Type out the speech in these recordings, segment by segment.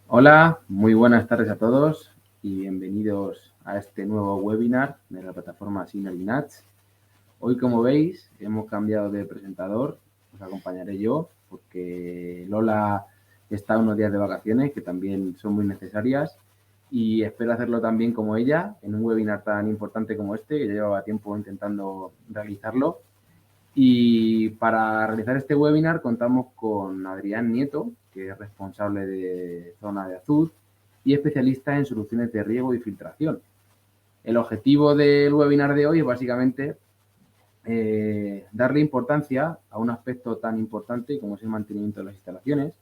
Hola, muy buenas tardes a todos y bienvenidos a este nuevo webinar de la plataforma Synergy Nuts. Hoy, como veis, hemos cambiado de presentador, os acompañaré yo porque Lola está unos días de vacaciones que también son muy necesarias y espero hacerlo también como ella en un webinar tan importante como este, que ya llevaba tiempo intentando realizarlo. Y para realizar este webinar contamos con Adrián Nieto, que es responsable de zona de Azud y especialista en soluciones de riego y filtración. El objetivo del webinar de hoy es básicamente darle importancia a un aspecto tan importante como es el mantenimiento de las instalaciones.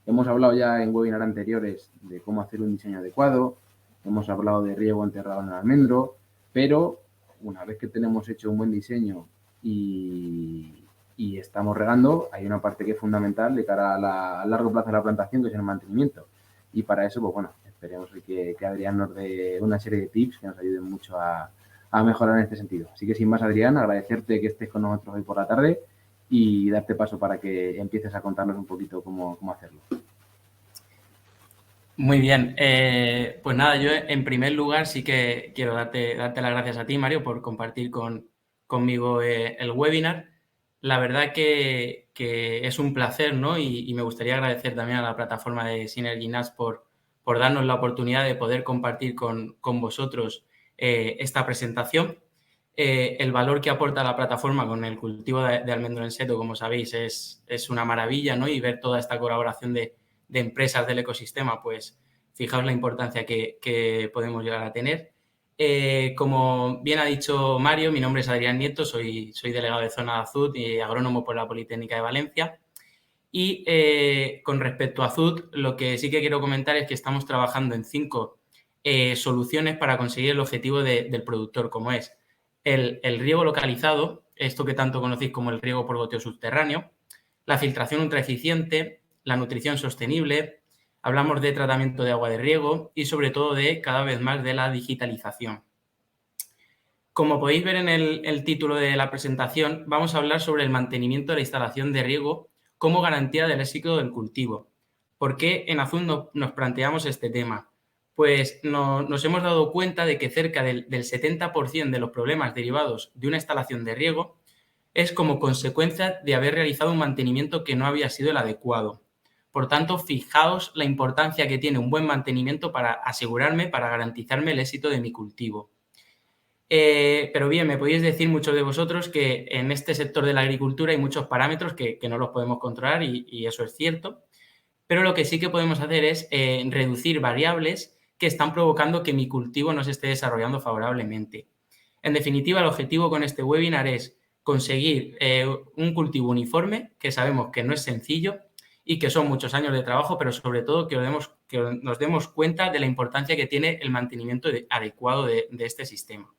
Hemos hablado ya en webinars anteriores de cómo hacer un diseño adecuado, hemos hablado de riego enterrado en el almendro, pero una vez que tenemos hecho un buen diseño y estamos regando, hay una parte que es fundamental de cara a largo plazo de la plantación, que es el mantenimiento. Y para eso, pues bueno, esperemos que Adrián nos dé una serie de tips que nos ayuden mucho a mejorar en este sentido. Así que sin más, Adrián, agradecerte que estés con nosotros hoy por la tarde y darte paso para que empieces a contarnos un poquito cómo hacerlo. Muy bien, pues nada, yo en primer lugar sí que quiero darte las gracias a ti, Mario, por compartir conmigo el webinar. La verdad que es un placer, ¿no? Y me gustaría agradecer también a la plataforma de Synergy Nuts por darnos la oportunidad de poder compartir con vosotros esta presentación. El valor que aporta la plataforma con el cultivo de almendro en seto, como sabéis, es una maravilla, ¿no? Y ver toda esta colaboración de empresas del ecosistema, pues fijaos la importancia que podemos llegar a tener. Como bien ha dicho Mario, mi nombre es Adrián Nieto, soy delegado de zona de Azud y agrónomo por la Politécnica de Valencia. Y con respecto a Azud, lo que sí que quiero comentar es que estamos trabajando en 5 soluciones para conseguir el objetivo del productor, como es el riego localizado, esto que tanto conocéis como el riego por goteo subterráneo, la filtración ultraeficiente, la nutrición sostenible, hablamos de tratamiento de agua de riego y sobre todo de cada vez más de la digitalización. Como podéis ver en el título de la presentación, vamos a hablar sobre el mantenimiento de la instalación de riego como garantía del éxito del cultivo. ¿Por qué en Azud nos planteamos este tema? Pues nos hemos dado cuenta de que cerca del 70% de los problemas derivados de una instalación de riego es como consecuencia de haber realizado un mantenimiento que no había sido el adecuado. Por tanto, fijaos la importancia que tiene un buen mantenimiento para asegurarme, para garantizarme el éxito de mi cultivo. Pero bien, me podéis decir muchos de vosotros que en este sector de la agricultura hay muchos parámetros que no los podemos controlar y eso es cierto, pero lo que sí que podemos hacer es reducir variables que están provocando que mi cultivo no se esté desarrollando favorablemente. En definitiva, el objetivo con este webinar es conseguir un cultivo uniforme, que sabemos que no es sencillo y que son muchos años de trabajo, pero sobre todo que nos demos cuenta de la importancia que tiene el mantenimiento adecuado de este sistema.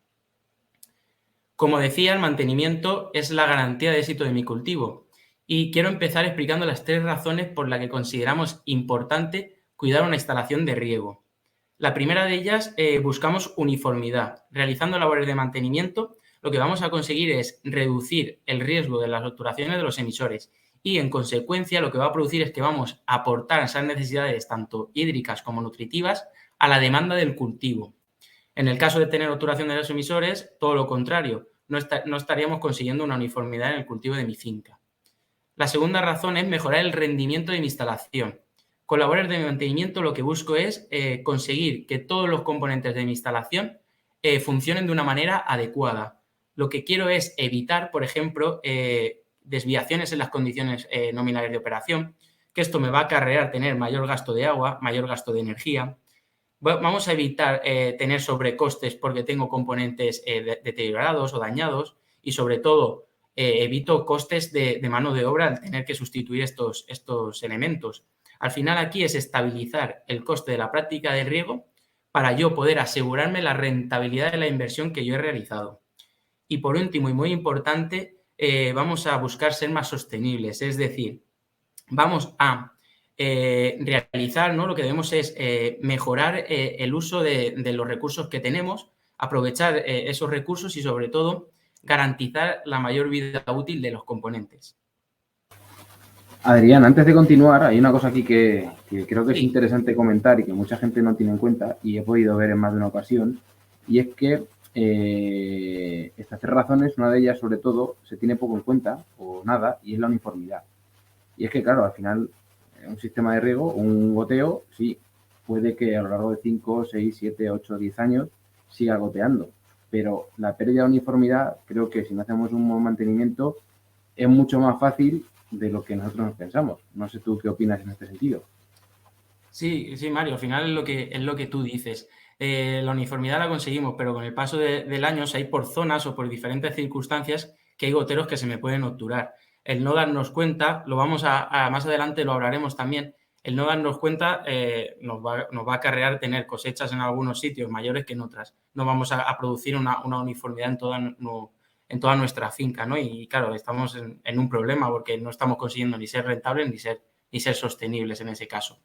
Como decía, el mantenimiento es la garantía de éxito de mi cultivo y quiero empezar explicando las 3 razones por las que consideramos importante cuidar una instalación de riego. La primera de ellas, buscamos uniformidad. Realizando labores de mantenimiento, lo que vamos a conseguir es reducir el riesgo de las obturaciones de los emisores y, en consecuencia, lo que va a producir es que vamos a aportar esas necesidades tanto hídricas como nutritivas a la demanda del cultivo. En el caso de tener obturación de los emisores, todo lo contrario, no estaríamos consiguiendo una uniformidad en el cultivo de mi finca. La segunda razón es mejorar el rendimiento de mi instalación. Con labores de mantenimiento lo que busco es conseguir que todos los componentes de mi instalación funcionen de una manera adecuada. Lo que quiero es evitar, por ejemplo, desviaciones en las condiciones nominales de operación, que esto me va a acarrear tener mayor gasto de agua, mayor gasto de energía. Vamos a evitar tener sobrecostes porque tengo componentes deteriorados o dañados y, sobre todo, evito costes de mano de obra al tener que sustituir estos elementos. Al final, aquí es estabilizar el coste de la práctica de riego para yo poder asegurarme la rentabilidad de la inversión que yo he realizado. Y por último, y muy importante, vamos a buscar ser más sostenibles, es decir, vamos a realizar, ¿no? Lo que debemos es mejorar el uso de los recursos que tenemos, aprovechar esos recursos y, sobre todo, garantizar la mayor vida útil de los componentes. Adrián, antes de continuar, hay una cosa aquí que creo que es Sí, interesante comentar y que mucha gente no tiene en cuenta y he podido ver en más de una ocasión, y es que estas tres razones, una de ellas sobre todo, se tiene poco en cuenta o nada, y es la uniformidad. Y es que, claro, al final, un sistema de riego, un goteo, sí, puede que a lo largo de 5, 6, 7, 8, 10 años siga goteando, pero la pérdida de uniformidad, creo que si no hacemos un buen mantenimiento, es mucho más fácil de lo que nosotros nos pensamos. No sé tú qué opinas en este sentido. sí, sí, Mario, al final es lo que tú dices. La uniformidad la conseguimos, pero con el paso del año, hay por zonas o por diferentes circunstancias que hay goteros que se me pueden obturar. El no darnos cuenta, lo vamos más adelante lo hablaremos también, el no darnos cuenta nos va a acarrear tener cosechas en algunos sitios mayores que en otras. No vamos a producir una uniformidad en toda nuestra finca, ¿no? Y claro, estamos en un problema porque no estamos consiguiendo ni ser rentables ni ser sostenibles en ese caso.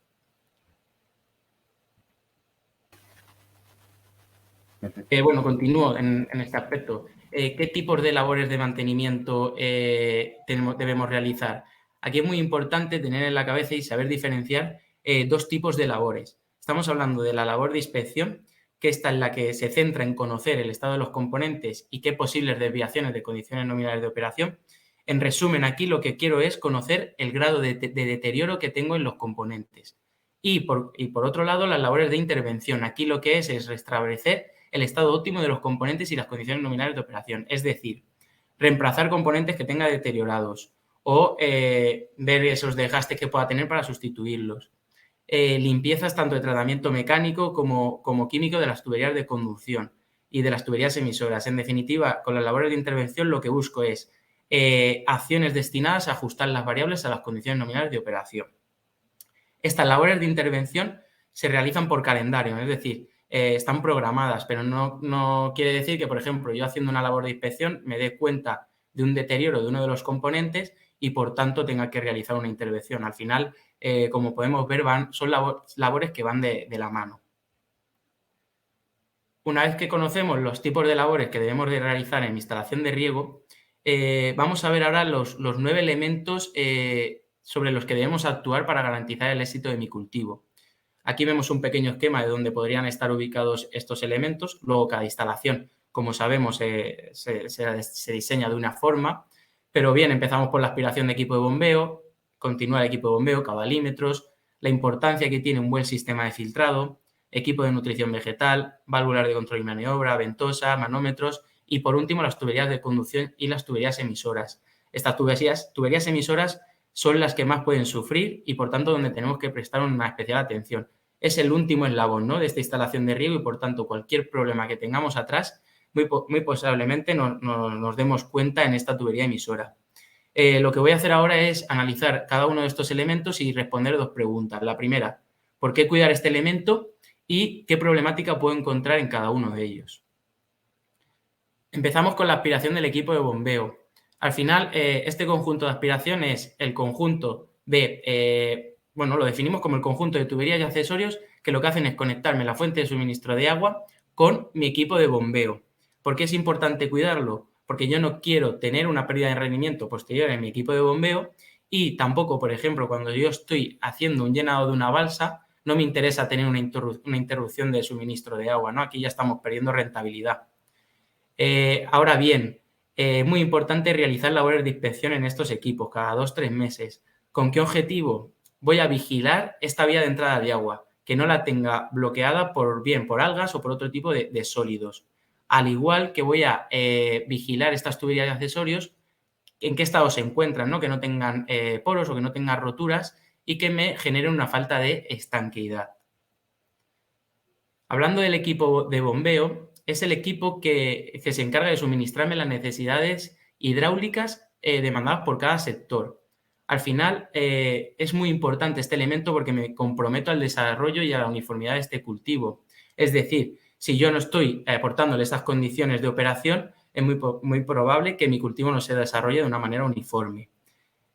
Perfecto. Bueno, continúo en este aspecto. ¿Qué tipos de labores de mantenimiento debemos realizar? Aquí es muy importante tener en la cabeza y saber diferenciar dos tipos de labores. Estamos hablando de la labor de inspección, que esta es la que se centra en conocer el estado de los componentes y qué posibles desviaciones de condiciones nominales de operación. En resumen, aquí lo que quiero es conocer el grado de deterioro que tengo en los componentes. Y por otro lado, las labores de intervención. Aquí lo que es restablecer el estado óptimo de los componentes y las condiciones nominales de operación. Es decir, reemplazar componentes que tenga deteriorados o ver esos desgastes que pueda tener para sustituirlos. Limpiezas tanto de tratamiento mecánico como químico de las tuberías de conducción y de las tuberías emisoras. En definitiva, con las labores de intervención lo que busco es acciones destinadas a ajustar las variables a las condiciones nominales de operación. Estas labores de intervención se realizan por calendario, es decir, están programadas, pero no quiere decir que, por ejemplo, yo haciendo una labor de inspección me dé cuenta de un deterioro de uno de los componentes y, por tanto, tenga que realizar una intervención. Al final, como podemos ver, son labores que van de la mano. Una vez que conocemos los tipos de labores que debemos de realizar en instalación de riego, vamos a ver ahora los 9 elementos sobre los que debemos actuar para garantizar el éxito de mi cultivo. Aquí vemos un pequeño esquema de donde podrían estar ubicados estos elementos. Luego, cada instalación, como sabemos, se diseña de una forma. Pero bien, empezamos por la aspiración de equipo de bombeo, continúa el equipo de bombeo, caudalímetros, la importancia que tiene un buen sistema de filtrado, equipo de nutrición vegetal, válvulas de control y maniobra, ventosa, manómetros y, por último, las tuberías de conducción y las tuberías emisoras. Estas tuberías emisoras son las que más pueden sufrir y, por tanto, donde tenemos que prestar una especial atención. Es el último eslabón, ¿no?, de esta instalación de riego y, por tanto, cualquier problema que tengamos atrás, muy posiblemente nos demos cuenta en esta tubería emisora. Lo que voy a hacer ahora es analizar cada uno de estos elementos y responder dos preguntas. La primera, ¿por qué cuidar este elemento? Y ¿qué problemática puedo encontrar en cada uno de ellos? Empezamos con la aspiración del equipo de bombeo. Al final, este conjunto de aspiración es el conjunto lo definimos como el conjunto de tuberías y accesorios que lo que hacen es conectarme la fuente de suministro de agua con mi equipo de bombeo. ¿Por qué es importante cuidarlo? Porque yo no quiero tener una pérdida de rendimiento posterior en mi equipo de bombeo y tampoco, por ejemplo, cuando yo estoy haciendo un llenado de una balsa, no me interesa tener una interrupción de suministro de agua, ¿no? Aquí ya estamos perdiendo rentabilidad. Ahora bien, muy importante realizar labores de inspección en estos equipos cada 2-3 meses. ¿Con qué objetivo? Voy a vigilar esta vía de entrada de agua, que no la tenga bloqueada por algas o por otro tipo de sólidos. Al igual que voy a vigilar estas tuberías y accesorios, en qué estado se encuentran, ¿no?, que no tengan poros o que no tengan roturas y que me generen una falta de estanqueidad. Hablando del equipo de bombeo, es el equipo que se encarga de suministrarme las necesidades hidráulicas demandadas por cada sector. Al final, es muy importante este elemento porque me comprometo al desarrollo y a la uniformidad de este cultivo. Es decir, si yo no estoy aportándole estas condiciones de operación, es muy probable que mi cultivo no se desarrolle de una manera uniforme.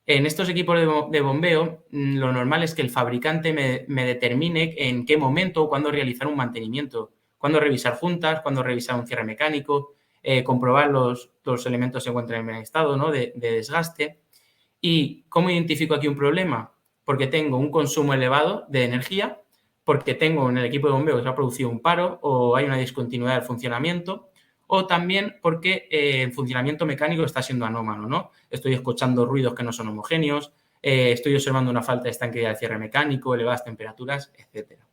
En estos equipos de bombeo, lo normal es que el fabricante me determine en qué momento o cuándo realizar un mantenimiento, cuándo revisar juntas, cuándo revisar un cierre mecánico, comprobar los elementos se encuentran en buen estado, ¿no?, de desgaste. ¿Y cómo identifico aquí un problema? Porque tengo un consumo elevado de energía, porque tengo en el equipo de bombeo que se ha producido un paro o hay una discontinuidad del funcionamiento, o también porque el funcionamiento mecánico está siendo anómalo, ¿no? Estoy escuchando ruidos que no son homogéneos, estoy observando una falta de estanqueidad de cierre mecánico, elevadas temperaturas, etcétera.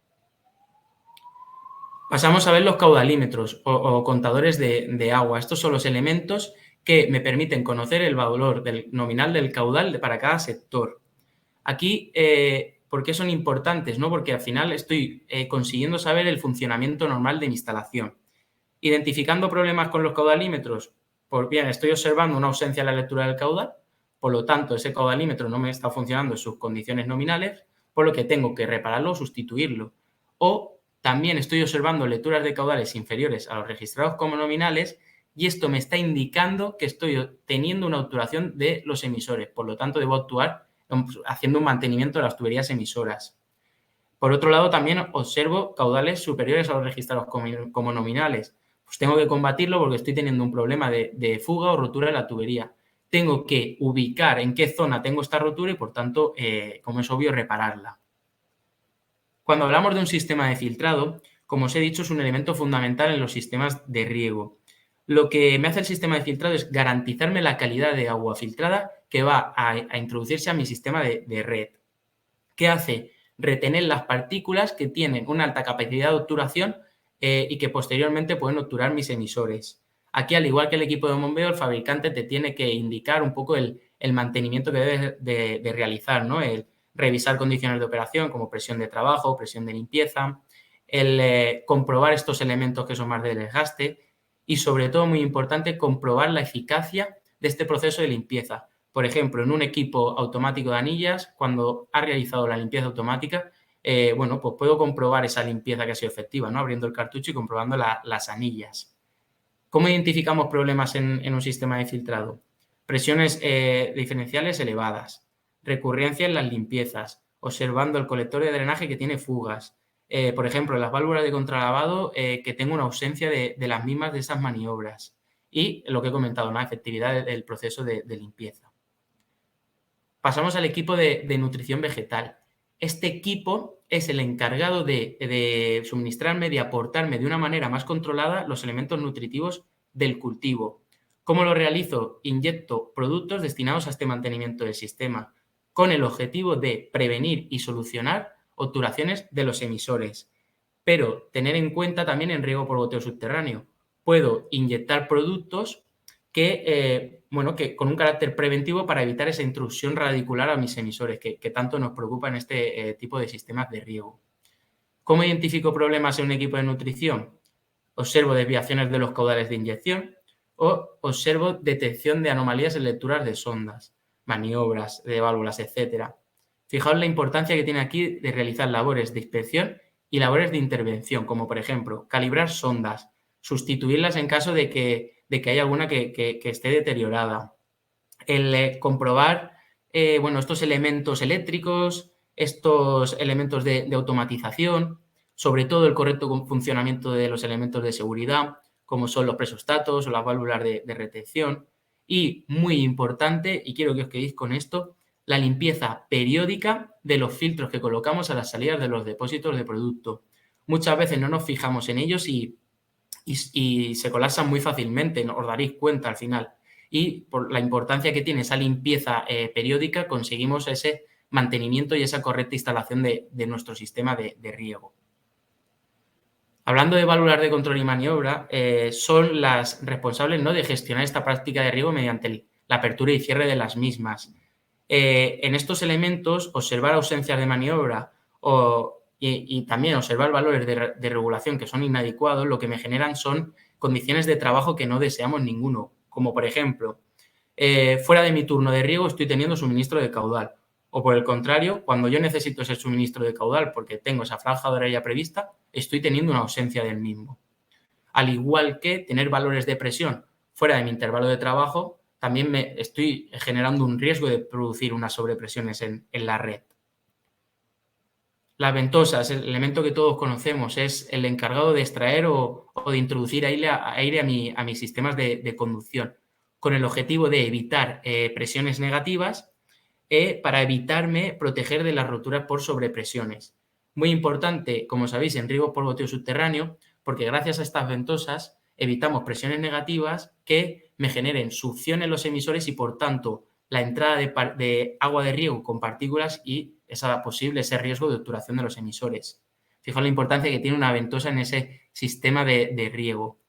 Pasamos a ver los caudalímetros o contadores de agua. Estos son los elementos que me permiten conocer el valor nominal del caudal para cada sector. Aquí, ¿por qué son importantes? ¿No? Porque al final estoy consiguiendo saber el funcionamiento normal de mi instalación. Identificando problemas con los caudalímetros, pues bien, estoy observando una ausencia en la lectura del caudal, por lo tanto, ese caudalímetro no me está funcionando en sus condiciones nominales, por lo que tengo que repararlo o sustituirlo. O también estoy observando lecturas de caudales inferiores a los registrados como nominales y esto me está indicando que estoy teniendo una obturación de los emisores, por lo tanto, debo actuar haciendo un mantenimiento de las tuberías emisoras. Por otro lado, también observo caudales superiores a los registrados como nominales. Pues tengo que combatirlo porque estoy teniendo un problema de fuga o rotura de la tubería. Tengo que ubicar en qué zona tengo esta rotura y, por tanto, como es obvio, repararla. Cuando hablamos de un sistema de filtrado, como os he dicho, es un elemento fundamental en los sistemas de riego. Lo que me hace el sistema de filtrado es garantizarme la calidad de agua filtrada que va a introducirse a mi sistema de red. ¿Qué hace? Retener las partículas que tienen una alta capacidad de obturación y que posteriormente pueden obturar mis emisores. Aquí, al igual que el equipo de bombeo, el fabricante te tiene que indicar un poco el mantenimiento que debes de realizar, ¿no? El revisar condiciones de operación como presión de trabajo, presión de limpieza, el comprobar estos elementos que son más de desgaste y, sobre todo, muy importante, comprobar la eficacia de este proceso de limpieza. Por ejemplo, en un equipo automático de anillas, cuando ha realizado la limpieza automática, bueno, pues puedo comprobar esa limpieza que ha sido efectiva, ¿no? Abriendo el cartucho y comprobando las anillas. ¿Cómo identificamos problemas en un sistema de filtrado? Presiones diferenciales elevadas, recurrencia en las limpiezas, observando el colector de drenaje que tiene fugas. Por ejemplo, en las válvulas de contralavado que tengo una ausencia de las mismas de esas maniobras. Y lo que he comentado, la efectividad del proceso de limpieza. Pasamos al equipo de nutrición vegetal. Este equipo es el encargado de suministrarme, de aportarme de una manera más controlada los elementos nutritivos del cultivo. ¿Cómo lo realizo? Inyecto productos destinados a este mantenimiento del sistema, con el objetivo de prevenir y solucionar obturaciones de los emisores. Pero tener en cuenta también en riego por goteo subterráneo. Puedo inyectar productos que, bueno, que con un carácter preventivo para evitar esa intrusión radicular a mis emisores, que tanto nos preocupa en este tipo de sistemas de riego. ¿Cómo identifico problemas en un equipo de nutrición? Observo desviaciones de los caudales de inyección o observo detección de anomalías en lecturas de sondas, maniobras de válvulas, etc. Fijaos la importancia que tiene aquí de realizar labores de inspección y labores de intervención, como por ejemplo calibrar sondas, sustituirlas en caso de que haya alguna que esté deteriorada, el comprobar bueno, estos elementos eléctricos, estos elementos de automatización, sobre todo el correcto funcionamiento de los elementos de seguridad, como son los presostatos o las válvulas de retención. Y muy importante, y quiero que os quedéis con esto, la limpieza periódica de los filtros que colocamos a las salidas de los depósitos de producto. Muchas veces no nos fijamos en ellos y se colapsan muy fácilmente, os daréis cuenta al final. Y por la importancia que tiene esa limpieza periódica, conseguimos ese mantenimiento y esa correcta instalación de nuestro sistema de riego. Hablando de válvulas de control y maniobra, son las responsables, ¿no?, de gestionar esta práctica de riego mediante la apertura y cierre de las mismas. En estos elementos, observar ausencias de maniobra y también observar valores de regulación que son inadecuados, lo que me generan son condiciones de trabajo que no deseamos ninguno, como por ejemplo, fuera de mi turno de riego estoy teniendo suministro de caudal, o por el contrario, cuando yo necesito ese suministro de caudal porque tengo esa franja horaria ya prevista, estoy teniendo una ausencia del mismo. Al igual que tener valores de presión fuera de mi intervalo de trabajo, también me estoy generando un riesgo de producir unas sobrepresiones en la red. Las ventosas, el elemento que todos conocemos, es el encargado de extraer o de introducir aire a mis sistemas de conducción, con el objetivo de evitar presiones negativas para evitarme proteger de las roturas por sobrepresiones. Muy importante, como sabéis, en riego por goteo subterráneo, porque gracias a estas ventosas evitamos presiones negativas que me generen succión en los emisores y, por tanto, la entrada de agua de riego con partículas y ese riesgo de obturación de los emisores. Fijaos la importancia que tiene una ventosa en ese sistema de riego.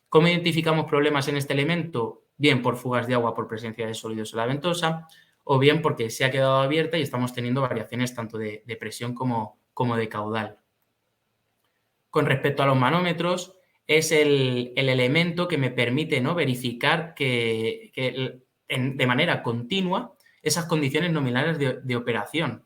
¿Cómo identificamos problemas en este elemento? Bien por fugas de agua por presencia de sólidos en la ventosa, o bien porque se ha quedado abierta y estamos teniendo variaciones tanto de presión como de caudal. Con respecto a los manómetros, es el elemento que me permite, ¿no?, verificar de manera continua esas condiciones nominales de operación.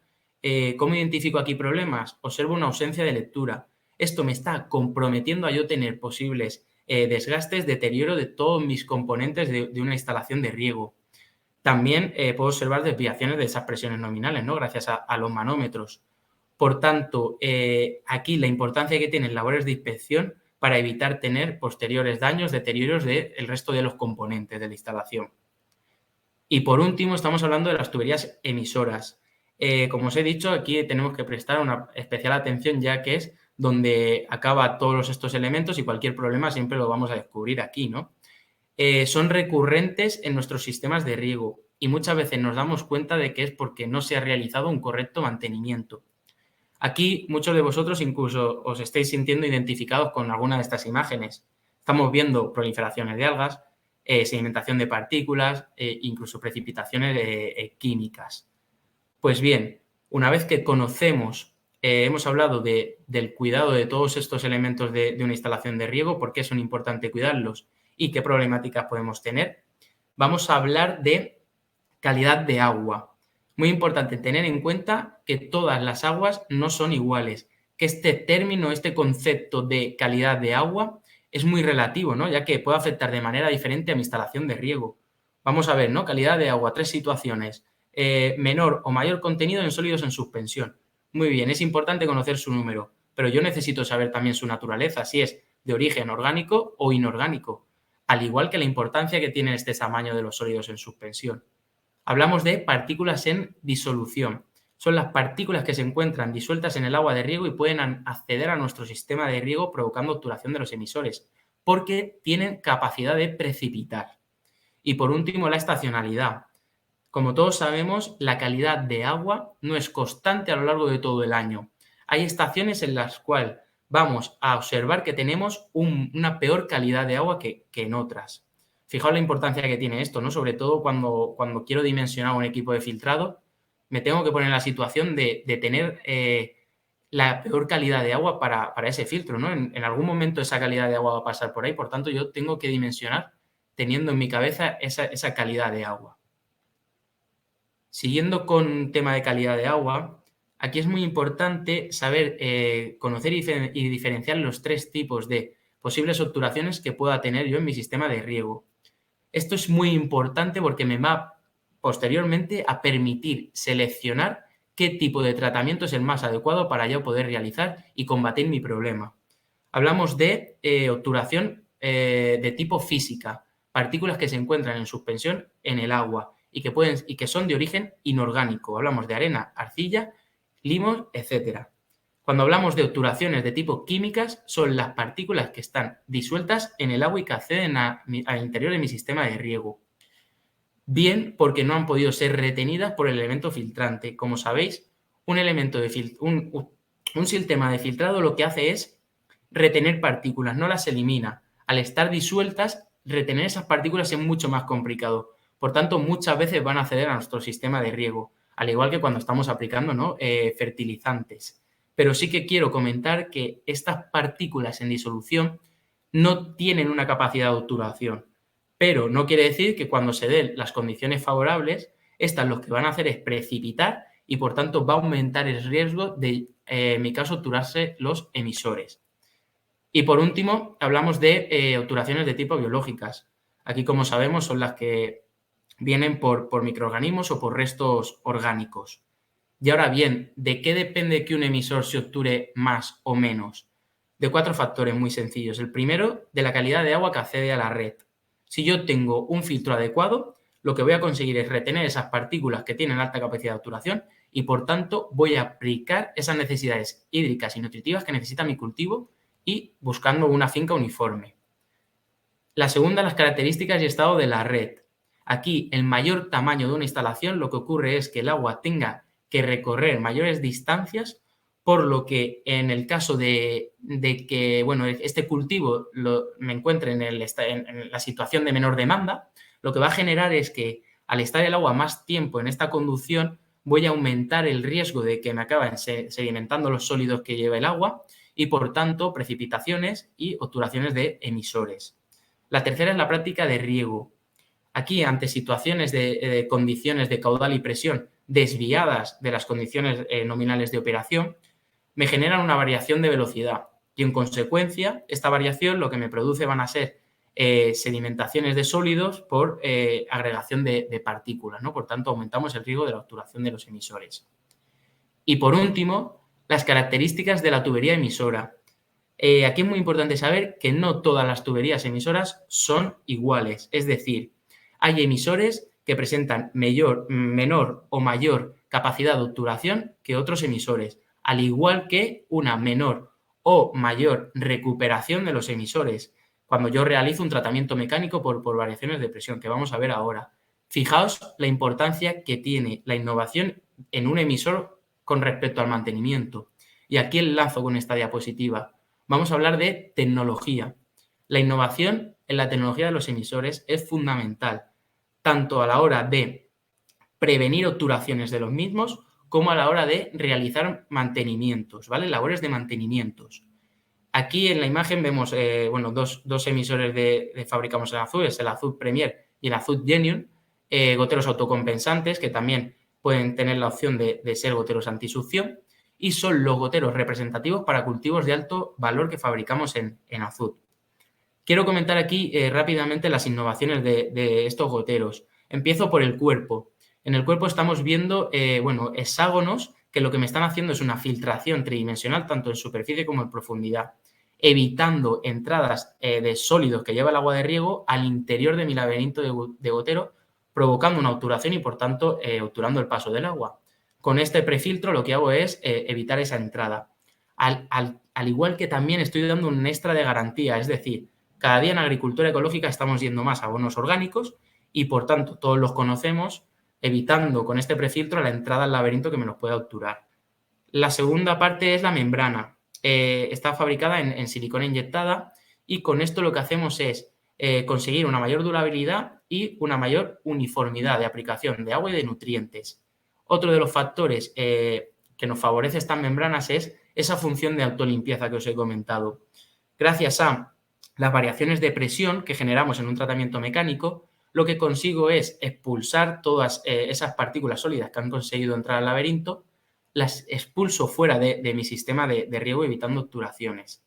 ¿Cómo identifico aquí problemas? Observo una ausencia de lectura. Esto me está comprometiendo a yo tener posibles desgastes, deterioro de todos mis componentes de una instalación de riego. También puedo observar desviaciones de esas presiones nominales, ¿no?, gracias a los manómetros. Por tanto, aquí la importancia que tienen labores de inspección para evitar tener posteriores daños, deterioros del resto de los componentes de la instalación. Y por último, estamos hablando de las tuberías emisoras. Como os he dicho, aquí tenemos que prestar una especial atención, ya que es donde acaba todos estos elementos y cualquier problema siempre lo vamos a descubrir aquí, ¿no? Son recurrentes en nuestros sistemas de riego y muchas veces nos damos cuenta de que es porque no se ha realizado un correcto mantenimiento. Aquí muchos de vosotros incluso os estáis sintiendo identificados con alguna de estas imágenes. Estamos viendo proliferaciones de algas, sedimentación de partículas, incluso precipitaciones químicas. Pues bien, una vez que conocemos, hemos hablado del cuidado de todos estos elementos de una instalación de riego, por qué son importantes cuidarlos y qué problemáticas podemos tener, vamos a hablar de calidad de agua. Muy importante tener en cuenta que todas las aguas no son iguales, que este término, este concepto de calidad de agua es muy relativo, ¿no?, ya que puede afectar de manera diferente a mi instalación de riego. Vamos a ver, ¿no?, calidad de agua, 3 situaciones. Menor o mayor contenido en sólidos en suspensión. Muy bien, es importante conocer su número, pero yo necesito saber también su naturaleza, si es de origen orgánico o inorgánico, al igual que la importancia que tiene este tamaño de los sólidos en suspensión. Hablamos de partículas en disolución. Son las partículas que se encuentran disueltas en el agua de riego y pueden acceder a nuestro sistema de riego provocando obturación de los emisores, porque tienen capacidad de precipitar. Y por último, la estacionalidad. Como todos sabemos, la calidad de agua no es constante a lo largo de todo el año. Hay estaciones en las cuales vamos a observar que tenemos una peor calidad de agua que en otras. Fijaos la importancia que tiene esto, ¿no? Sobre todo cuando quiero dimensionar un equipo de filtrado, me tengo que poner en la situación de tener la peor calidad de agua para ese filtro, ¿no? En algún momento esa calidad de agua va a pasar por ahí, por tanto yo tengo que dimensionar teniendo en mi cabeza esa calidad de agua. Siguiendo con tema de calidad de agua, aquí es muy importante saber conocer y diferenciar los 3 tipos de posibles obturaciones que pueda tener yo en mi sistema de riego. Esto es muy importante porque me va posteriormente a permitir seleccionar qué tipo de tratamiento es el más adecuado para yo poder realizar y combatir mi problema. Hablamos de obturación de tipo física, partículas que se encuentran en suspensión en el agua y que son de origen inorgánico. Hablamos de arena, arcilla, limos, etc. Cuando hablamos de obturaciones de tipo químicas, son las partículas que están disueltas en el agua y que acceden al interior de mi sistema de riego. Bien porque no han podido ser retenidas por el elemento filtrante. Como sabéis, un sistema de filtrado lo que hace es retener partículas, no las elimina. Al estar disueltas, retener esas partículas es mucho más complicado. Por tanto, muchas veces van a acceder a nuestro sistema de riego, al igual que cuando estamos aplicando, ¿no?, fertilizantes. Pero sí que quiero comentar que estas partículas en disolución no tienen una capacidad de obturación, pero no quiere decir que cuando se den las condiciones favorables, estas lo que van a hacer es precipitar y, por tanto, va a aumentar el riesgo de, en mi caso, obturarse los emisores. Y por último, hablamos de obturaciones de tipo biológicas. Aquí, como sabemos, son las que vienen por microorganismos o por restos orgánicos. Y ahora bien, ¿de qué depende que un emisor se obture más o menos? De 4 factores muy sencillos. El primero, de la calidad de agua que accede a la red. Si yo tengo un filtro adecuado, lo que voy a conseguir es retener esas partículas que tienen alta capacidad de obturación y, por tanto, voy a aplicar esas necesidades hídricas y nutritivas que necesita mi cultivo y buscando una finca uniforme. La segunda, las características y estado de la red. Aquí, el mayor tamaño de una instalación, lo que ocurre es que el agua tenga que recorrer mayores distancias, por lo que en el caso de que bueno, este cultivo me encuentre en la situación de menor demanda, lo que va a generar es que al estar el agua más tiempo en esta conducción, voy a aumentar el riesgo de que me acaben sedimentando los sólidos que lleva el agua y, por tanto, precipitaciones y obturaciones de emisores. La tercera es la práctica de riego. Aquí, ante situaciones de condiciones de caudal y presión desviadas de las condiciones nominales de operación, me generan una variación de velocidad y, en consecuencia, esta variación lo que me produce van a ser sedimentaciones de sólidos por agregación de partículas, ¿no? Por tanto, aumentamos el riesgo de la obturación de los emisores. Y, por último, las características de la tubería emisora. Aquí es muy importante saber que no todas las tuberías emisoras son iguales, es decir, hay emisores que presentan menor o mayor capacidad de obturación que otros emisores, al igual que una menor o mayor recuperación de los emisores cuando yo realizo un tratamiento mecánico por variaciones de presión, que vamos a ver ahora. Fijaos la importancia que tiene la innovación en un emisor con respecto al mantenimiento. Y aquí enlazo con esta diapositiva. Vamos a hablar de tecnología. La innovación en la tecnología de los emisores es fundamental, tanto a la hora de prevenir obturaciones de los mismos como a la hora de realizar mantenimientos, ¿vale? Labores de mantenimientos. Aquí en la imagen vemos bueno, dos emisores fabricamos en Azud, es el Azud Premier y el Azud Genium, goteros autocompensantes que también pueden tener la opción de ser goteros antisucción y son los goteros representativos para cultivos de alto valor que fabricamos en Azud. Quiero comentar aquí rápidamente las innovaciones de estos goteros. Empiezo por el cuerpo. En el cuerpo estamos viendo bueno, hexágonos que lo que me están haciendo es una filtración tridimensional tanto en superficie como en profundidad, evitando entradas de sólidos que lleva el agua de riego al interior de mi laberinto de gotero, provocando una obturación y, por tanto, obturando el paso del agua. Con este prefiltro lo que hago es evitar esa entrada. Al igual que también estoy dando un extra de garantía, es decir, cada día en agricultura ecológica estamos yendo más a abonos orgánicos y, por tanto, todos los conocemos, evitando con este prefiltro la entrada al laberinto que me los pueda obturar. La segunda parte es la membrana. Está fabricada en silicona inyectada y con esto lo que hacemos es conseguir una mayor durabilidad y una mayor uniformidad de aplicación de agua y de nutrientes. Otro de los factores que nos favorece estas membranas es esa función de autolimpieza que os he comentado. Gracias a las variaciones de presión que generamos en un tratamiento mecánico, lo que consigo es expulsar todas esas partículas sólidas que han conseguido entrar al laberinto, las expulso fuera de mi sistema de riego evitando obturaciones.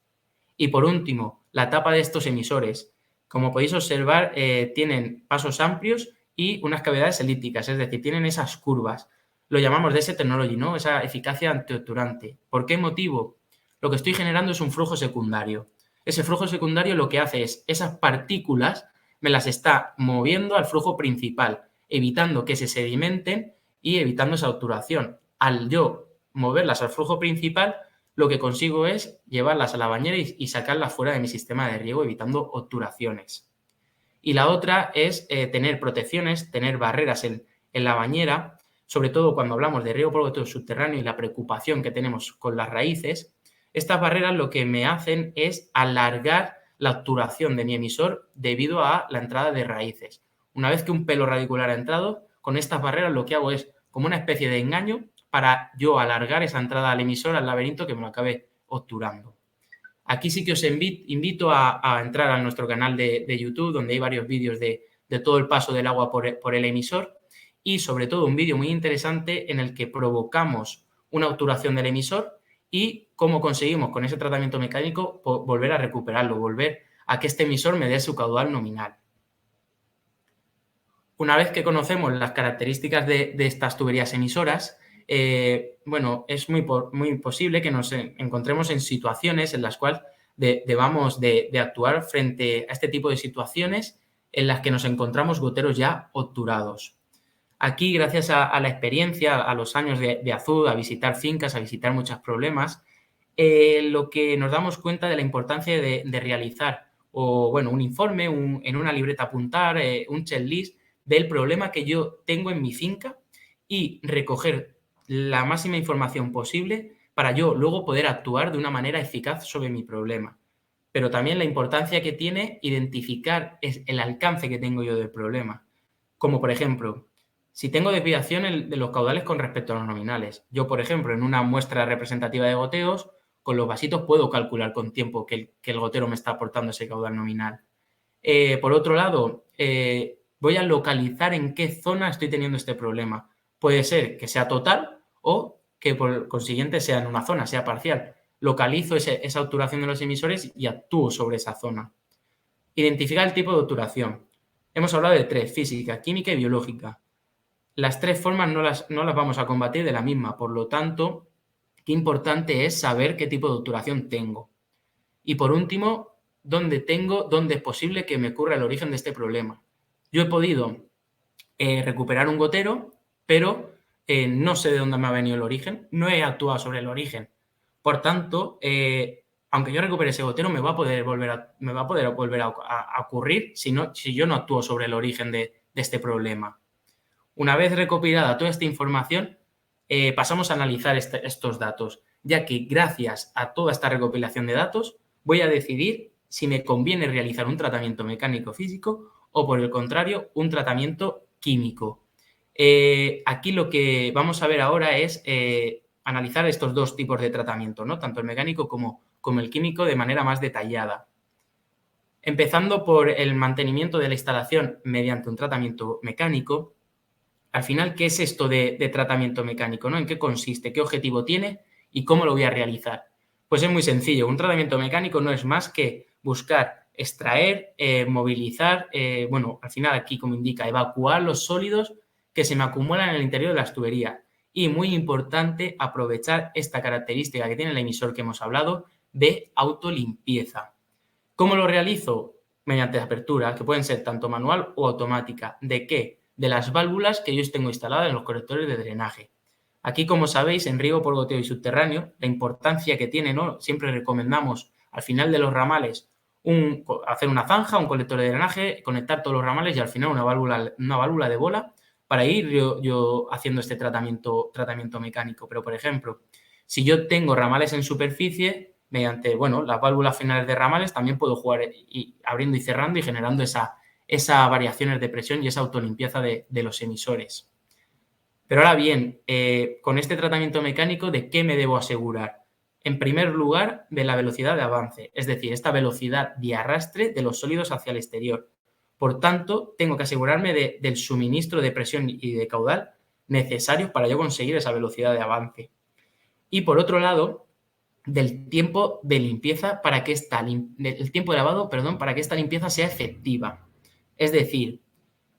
Y por último, la tapa de estos emisores. Como podéis observar, tienen pasos amplios y unas cavidades elípticas, es decir, tienen esas curvas. Lo llamamos DS Technology, ¿no? Esa eficacia antiobturante. ¿Por qué motivo? Lo que estoy generando es un flujo secundario. Ese flujo secundario lo que hace es esas partículas me las está moviendo al flujo principal, evitando que se sedimenten y evitando esa obturación. Al yo moverlas al flujo principal, lo que consigo es llevarlas a la bañera y sacarlas fuera de mi sistema de riego, evitando obturaciones. Y la otra es tener protecciones, tener barreras en la bañera, sobre todo cuando hablamos de riego por goteo subterráneo y la preocupación que tenemos con las raíces. Estas barreras lo que me hacen es alargar la obturación de mi emisor debido a la entrada de raíces. Una vez que un pelo radicular ha entrado, con estas barreras lo que hago es como una especie de engaño para yo alargar esa entrada al emisor, al laberinto, que me lo acabe obturando. Aquí sí que os invito a entrar a nuestro canal de YouTube, donde hay varios vídeos de todo el paso del agua por el emisor y, sobre todo, un vídeo muy interesante en el que provocamos una obturación del emisor y cómo conseguimos con ese tratamiento mecánico volver a recuperarlo, volver a que este emisor me dé su caudal nominal. Una vez que conocemos las características de estas tuberías emisoras, bueno, es muy posible que nos encontremos en situaciones en las cuales debamos de actuar frente a este tipo de situaciones en las que nos encontramos goteros ya obturados. Aquí, gracias a la experiencia, a los años de Azud, a visitar fincas, a visitar muchos problemas, lo que nos damos cuenta de la importancia de realizar un informe, en una libreta apuntar, un checklist del problema que yo tengo en mi finca y recoger la máxima información posible para yo luego poder actuar de una manera eficaz sobre mi problema. Pero también la importancia que tiene identificar el alcance que tengo yo del problema. Como por ejemplo, si tengo desviación de los caudales con respecto a los nominales. Yo, por ejemplo, en una muestra representativa de goteos, con los vasitos puedo calcular con tiempo que el gotero me está aportando ese caudal nominal. Por otro lado, voy a localizar en qué zona estoy teniendo este problema. Puede ser que sea total o que por consiguiente sea en una zona, sea parcial. Localizo esa obturación de los emisores y actúo sobre esa zona. Identificar el tipo de obturación. Hemos hablado de 3, física, química y biológica. Las 3 formas no las vamos a combatir de la misma, por lo tanto, qué importante es saber qué tipo de obturación tengo. Y por último, dónde es posible que me ocurra el origen de este problema. Yo he podido recuperar un gotero, pero no sé de dónde me ha venido el origen, no he actuado sobre el origen. Por tanto, aunque yo recupere ese gotero, me va a poder volver a ocurrir si yo no actúo sobre el origen de este problema. Una vez recopilada toda esta información, pasamos a analizar estos datos, ya que gracias a toda esta recopilación de datos voy a decidir si me conviene realizar un tratamiento mecánico-físico o, por el contrario, un tratamiento químico. Aquí lo que vamos a ver ahora es analizar estos 2 tipos de tratamiento, ¿no? Tanto el mecánico como el químico de manera más detallada. Empezando por el mantenimiento de la instalación mediante un tratamiento mecánico. Al final, ¿qué es esto de tratamiento mecánico, ¿no? ¿En qué consiste? ¿Qué objetivo tiene? ¿Y cómo lo voy a realizar? Pues es muy sencillo. Un tratamiento mecánico no es más que buscar extraer, movilizar, al final aquí como indica, evacuar los sólidos que se me acumulan en el interior de las tuberías. Y muy importante, aprovechar esta característica que tiene el emisor que hemos hablado de autolimpieza. ¿Cómo lo realizo? Mediante aperturas, que pueden ser tanto manual o automática. ¿De qué? De las válvulas que yo tengo instaladas en los colectores de drenaje. Aquí, como sabéis, en riego por goteo y subterráneo, la importancia que tiene, ¿no? Siempre recomendamos al final de los ramales hacer una zanja, un colector de drenaje, conectar todos los ramales y al final una válvula de bola para ir yo haciendo este tratamiento mecánico. Pero, por ejemplo, si yo tengo ramales en superficie, mediante las válvulas finales de ramales también puedo jugar abriendo y cerrando y generando esas variaciones de presión y esa autolimpieza de los emisores. Pero ahora bien, con este tratamiento mecánico, ¿de qué me debo asegurar? En primer lugar, de la velocidad de avance, es decir, esta velocidad de arrastre de los sólidos hacia el exterior. Por tanto, tengo que asegurarme del suministro de presión y de caudal necesarios para yo conseguir esa velocidad de avance. Y por otro lado, del tiempo de limpieza el tiempo de lavado, para que esta limpieza sea efectiva. Es decir,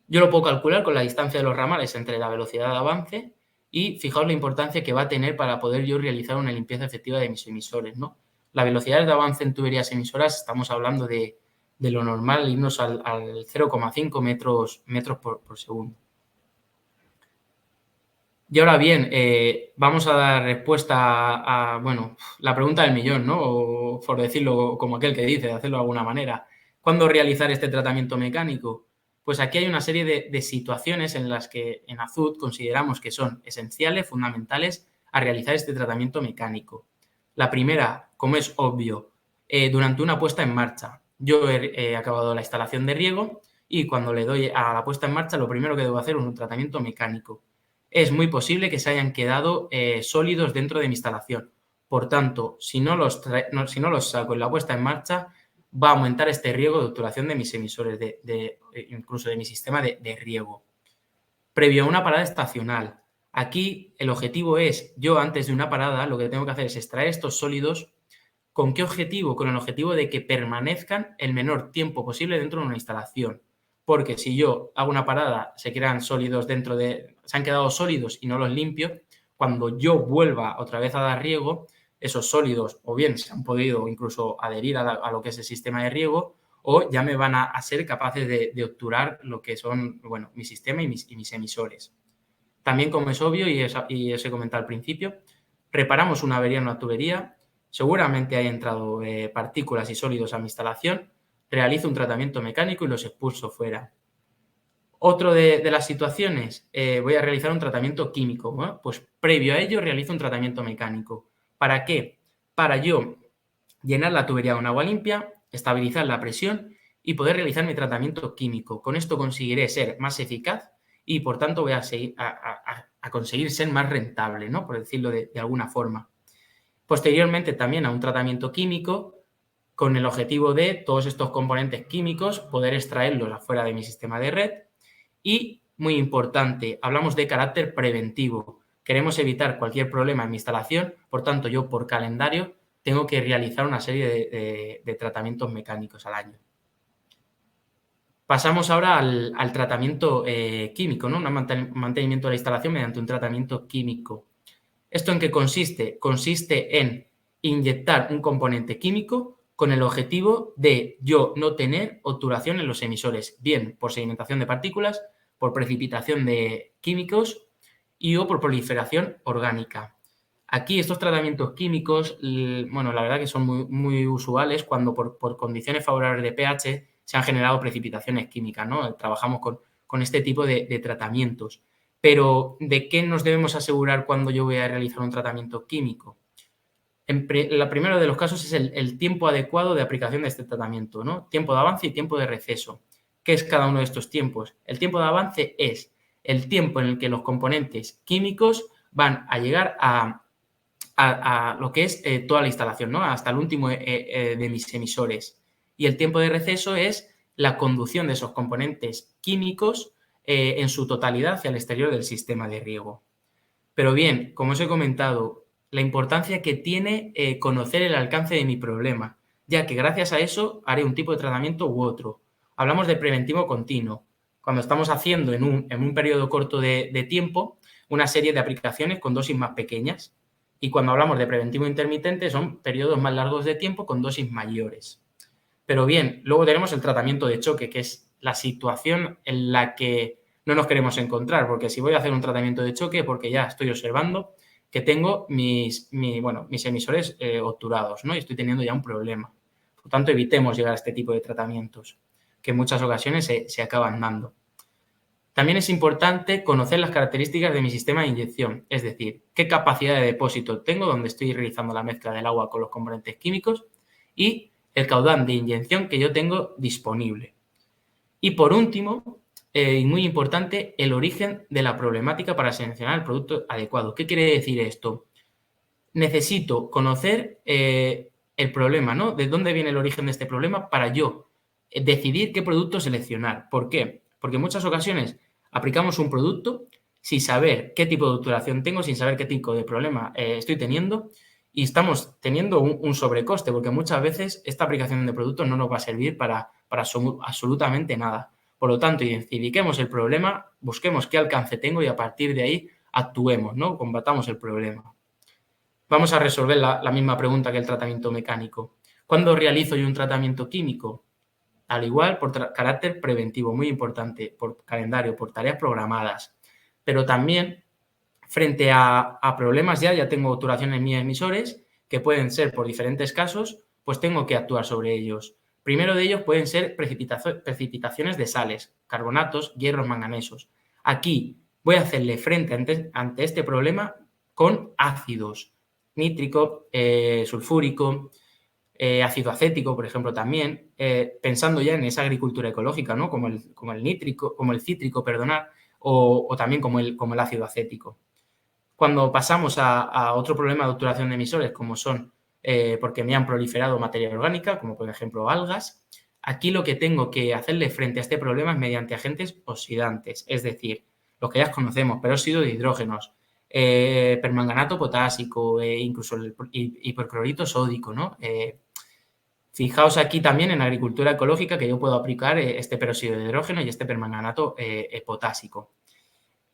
yo lo puedo calcular con la distancia de los ramales entre la velocidad de avance y fijaos la importancia que va a tener para poder yo realizar una limpieza efectiva de mis emisores, ¿no? La velocidad de avance en tuberías emisoras, estamos hablando de lo normal, irnos al 0,5 metros por segundo. Y ahora bien, vamos a dar respuesta a la pregunta del millón, ¿no? O por decirlo como aquel que dice, de hacerlo de alguna manera. ¿Cuándo realizar este tratamiento mecánico? Pues aquí hay una serie de situaciones en las que en Azud consideramos que son esenciales, fundamentales a realizar este tratamiento mecánico. La primera, como es obvio, durante una puesta en marcha. Yo he acabado la instalación de riego y cuando le doy a la puesta en marcha, lo primero que debo hacer es un tratamiento mecánico. Es muy posible que se hayan quedado sólidos dentro de mi instalación. Por tanto, si no los saco en la puesta en marcha, va a aumentar este riesgo de obturación de mis emisores, incluso de mi sistema de riego. Previo a una parada estacional. Aquí el objetivo es, yo antes de una parada, lo que tengo que hacer es extraer estos sólidos. ¿Con qué objetivo? Con el objetivo de que permanezcan el menor tiempo posible dentro de una instalación. Porque si yo hago una parada, se quedan sólidos se han quedado sólidos y no los limpio, cuando yo vuelva otra vez a dar riego, esos sólidos o bien se han podido incluso adherir a lo que es el sistema de riego o ya me van a ser capaces de obturar lo que son, bueno, mi sistema y mis emisores. También, como es obvio y os he comentado al principio, reparamos una avería en una tubería, seguramente haya entrado partículas y sólidos a mi instalación, realizo un tratamiento mecánico y los expulso fuera. Otro de las situaciones, voy a realizar un tratamiento químico. Bueno, pues previo a ello realizo un tratamiento mecánico. ¿Para qué? Para yo llenar la tubería con agua limpia, estabilizar la presión y poder realizar mi tratamiento químico. Con esto conseguiré ser más eficaz y, por tanto, voy a conseguir ser más rentable, ¿no? Por decirlo de alguna forma. Posteriormente, también a un tratamiento químico con el objetivo de todos estos componentes químicos poder extraerlos afuera de mi sistema de red. Y, muy importante, hablamos de carácter preventivo. Queremos evitar cualquier problema en mi instalación, por tanto, yo por calendario tengo que realizar una serie de tratamientos mecánicos al año. Pasamos ahora al tratamiento químico, ¿no? Un mantenimiento de la instalación mediante un tratamiento químico. ¿Esto en qué consiste? Consiste en inyectar un componente químico con el objetivo de yo no tener obturación en los emisores, bien por sedimentación de partículas, por precipitación de químicos y o por proliferación orgánica. Aquí estos tratamientos químicos, bueno, la verdad que son muy usuales cuando por condiciones favorables de pH se han generado precipitaciones químicas, ¿no? Trabajamos con este tipo de tratamientos. Pero, ¿de qué nos debemos asegurar cuando yo voy a realizar un tratamiento químico? El primero de los casos es el tiempo adecuado de aplicación de este tratamiento, ¿no? Tiempo de avance y tiempo de receso. ¿Qué es cada uno de estos tiempos? El tiempo de avance es el tiempo en el que los componentes químicos van a llegar a lo que es toda la instalación, ¿no? Hasta el último de mis emisores. Y el tiempo de receso es la conducción de esos componentes químicos en su totalidad hacia el exterior del sistema de riego. Pero bien, como os he comentado, la importancia que tiene conocer el alcance de mi problema, ya que gracias a eso haré un tipo de tratamiento u otro. Hablamos de preventivo continuo, cuando estamos haciendo en un periodo corto de tiempo una serie de aplicaciones con dosis más pequeñas. Y cuando hablamos de preventivo intermitente son periodos más largos de tiempo con dosis mayores. Pero bien, luego tenemos el tratamiento de choque, que es la situación en la que no nos queremos encontrar, porque si voy a hacer un tratamiento de choque, porque ya estoy observando que tengo mis emisores obturados, ¿no? Y estoy teniendo ya un problema. Por tanto, evitemos llegar a este tipo de tratamientos, que en muchas ocasiones se acaban dando. También es importante conocer las características de mi sistema de inyección, es decir, qué capacidad de depósito tengo donde estoy realizando la mezcla del agua con los componentes químicos y el caudal de inyección que yo tengo disponible. Y por último, y muy importante, el origen de la problemática para seleccionar el producto adecuado. ¿Qué quiere decir esto? Necesito conocer el problema, ¿no? De dónde viene el origen de este problema para yo decidir qué producto seleccionar. ¿Por qué? Porque en muchas ocasiones aplicamos un producto sin saber qué tipo de obturación tengo, sin saber qué tipo de problema estoy teniendo y estamos teniendo un sobrecoste porque muchas veces esta aplicación de producto no nos va a servir para absolutamente nada. Por lo tanto, identifiquemos el problema, busquemos qué alcance tengo y a partir de ahí actuemos, ¿no? Combatamos el problema. Vamos a resolver la misma pregunta que el tratamiento mecánico. ¿Cuándo realizo yo un tratamiento químico? Al igual, por carácter preventivo, muy importante, por calendario, por tareas programadas. Pero también, frente a problemas ya tengo obturación en mis emisores, que pueden ser por diferentes casos, pues tengo que actuar sobre ellos. Primero de ellos pueden ser precipitaciones de sales, carbonatos, hierros, manganesos. Aquí voy a hacerle frente ante este problema con ácidos, nítrico, sulfúrico, ácido acético, por ejemplo, también, pensando ya en esa agricultura ecológica, ¿no? Como el nítrico, como el cítrico, perdonad, o también como el ácido acético. Cuando pasamos a otro problema de obturación de emisores, como son porque me han proliferado materia orgánica, como por ejemplo algas, aquí lo que tengo que hacerle frente a este problema es mediante agentes oxidantes, es decir, los que ya conocemos, peróxido de hidrógenos, permanganato potásico, incluso el hiperclorito sódico, ¿no? Fijaos aquí también en agricultura ecológica que yo puedo aplicar este peróxido de hidrógeno y este permanganato potásico.